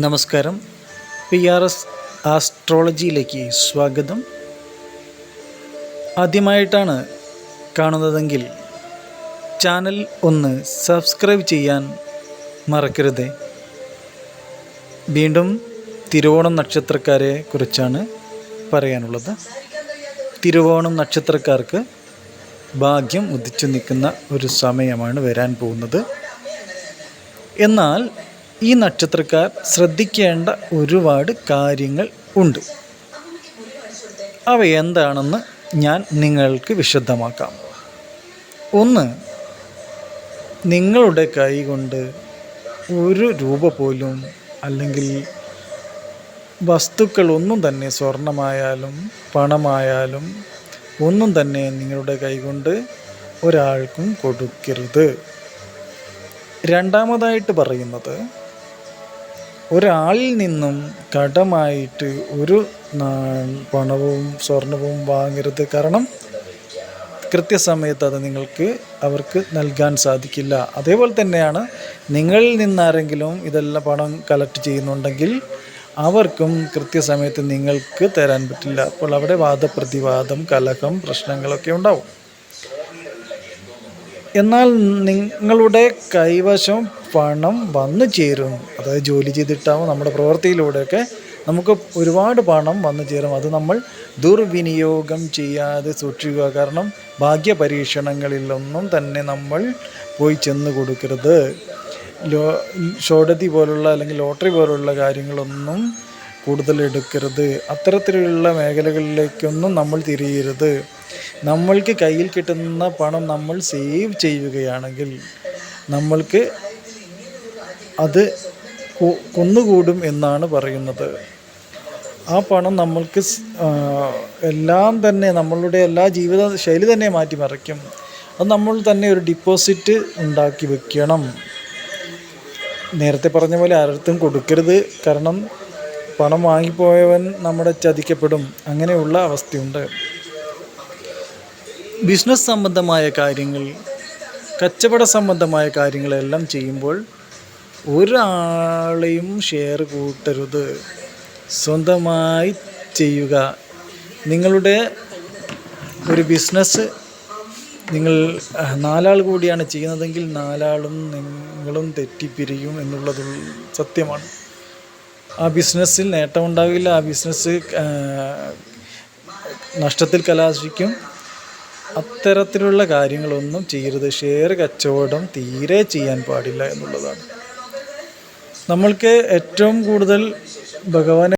നമസ്കാരം. PRS ആസ്ട്രോളജിയിലേക്ക് സ്വാഗതം. ആദ്യമായിട്ടാണ് കാണുന്നതെങ്കിൽ ചാനൽ ഒന്ന് സബ്സ്ക്രൈബ് ചെയ്യാൻ മറക്കരുത്. വീണ്ടും തിരുവോണം നക്ഷത്രക്കാരെ കുറിച്ചാണ് പറയാനുള്ളത്. തിരുവോണം നക്ഷത്രക്കാർക്ക് ഭാഗ്യം ഉദിച്ചു നിൽക്കുന്ന ഒരു സമയമാണ് വരാൻ പോകുന്നത്. എന്നാൽ ഈ നക്ഷത്രക്കാർ ശ്രദ്ധിക്കേണ്ട ഒരുപാട് കാര്യങ്ങൾ ഉണ്ട്. അവ എന്താണെന്ന് ഞാൻ നിങ്ങൾക്ക് വിശദമാക്കാം. ഒന്ന്, നിങ്ങളുടെ കൈ കൊണ്ട് ഒരു രൂപ പോലും അല്ലെങ്കിൽ വസ്തുക്കളൊന്നും തന്നെ, സ്വർണമായാലും പണമായാലും ഒന്നും തന്നെ നിങ്ങളുടെ കൈ കൊണ്ട് ഒരാൾക്കും കൊടുക്കരുത്. രണ്ടാമതായിട്ട് പറയുന്നത്, ഒരാളിൽ നിന്നും കടമായിട്ട് ഒരു പണവും സ്വർണവും വാങ്ങരുത്. കാരണം കൃത്യസമയത്ത് അത് അവർക്ക് നൽകാൻ സാധിക്കില്ല. അതേപോലെ തന്നെയാണ്, നിങ്ങളിൽ നിന്നാരെങ്കിലും ഇതെല്ലാം പണം കളക്ട് ചെയ്യുന്നുണ്ടെങ്കിൽ അവർക്കും കൃത്യസമയത്ത് നിങ്ങൾക്ക് തരാൻ പറ്റില്ല. അപ്പോൾ അവിടെ വാദപ്രതിവാദം, കലഹം, പ്രശ്നങ്ങളൊക്കെ ഉണ്ടാവും. എന്നാൽ നിങ്ങളുടെ കൈവശം പണം വന്നു ചേരും. അതായത് ജോലി ചെയ്തിട്ടാവും, നമ്മുടെ പ്രവൃത്തിയിലൂടെയൊക്കെ നമുക്ക് ഒരുപാട് പണം വന്നു ചേരും. അത് നമ്മൾ ദുർവിനിയോഗം ചെയ്യാതെ സൂക്ഷിക്കുക. കാരണം ഭാഗ്യപരീക്ഷണങ്ങളിലൊന്നും തന്നെ നമ്മൾ പോയി ചെന്ന് കൊടുക്കരുത്. ഷോഡതി പോലുള്ള അല്ലെങ്കിൽ ലോട്ടറി പോലുള്ള കാര്യങ്ങളൊന്നും കൂടുതൽ എടുക്കരുത്. അത്തരത്തിലുള്ള മേഖലകളിലേക്കൊന്നും നമ്മൾ തിരിയരുത്. നമ്മൾക്ക് കയ്യിൽ കിട്ടുന്ന പണം നമ്മൾ സേവ് ചെയ്യുകയാണെങ്കിൽ നമ്മൾക്ക് അത് കുന്നുകൂടും എന്നാണ് പറയുന്നത്. ആ പണം നമ്മൾക്ക് എല്ലാം തന്നെ, നമ്മളുടെ എല്ലാ ജീവിത ശൈലി തന്നെ മാറ്റിമറിക്കും. അത് നമ്മൾ തന്നെ ഒരു ഡിപ്പോസിറ്റ് ഉണ്ടാക്കി വെക്കണം. നേരത്തെ പറഞ്ഞ പോലെ ആരടുത്തും കൊടുക്കരുത്. കാരണം പണം വാങ്ങിപ്പോയവൻ നമ്മുടെ ചതിക്കപ്പെടും. അങ്ങനെയുള്ള അവസ്ഥയുണ്ട്. ബിസിനസ് സംബന്ധമായ കാര്യങ്ങൾ, കച്ചവട സംബന്ധമായ കാര്യങ്ങളെല്ലാം ചെയ്യുമ്പോൾ ഒരാളെയും ഷെയർ കൂട്ടരുത്. സ്വന്തമായി ചെയ്യുക. നിങ്ങളുടെ ഒരു ബിസിനസ് നിങ്ങൾ 4 ആൾ കൂടിയാണ് ചെയ്യുന്നതെങ്കിൽ 4 ആളും നിങ്ങളും തെറ്റിപ്പിരിയും എന്നുള്ളത് സത്യമാണ്. ആ ബിസിനസ്സിൽ നേട്ടമുണ്ടാകില്ല. ആ ബിസിനസ് നഷ്ടത്തിൽ കലാശിക്കും. അത്തരത്തിലുള്ള കാര്യങ്ങളൊന്നും ചെയ്യരുത്. ഷെയർ കച്ചവടം തീരെ ചെയ്യാൻ പാടില്ല എന്നുള്ളതാണ്. നമ്മൾക്ക് ഏറ്റവും കൂടുതൽ ഭഗവാനെ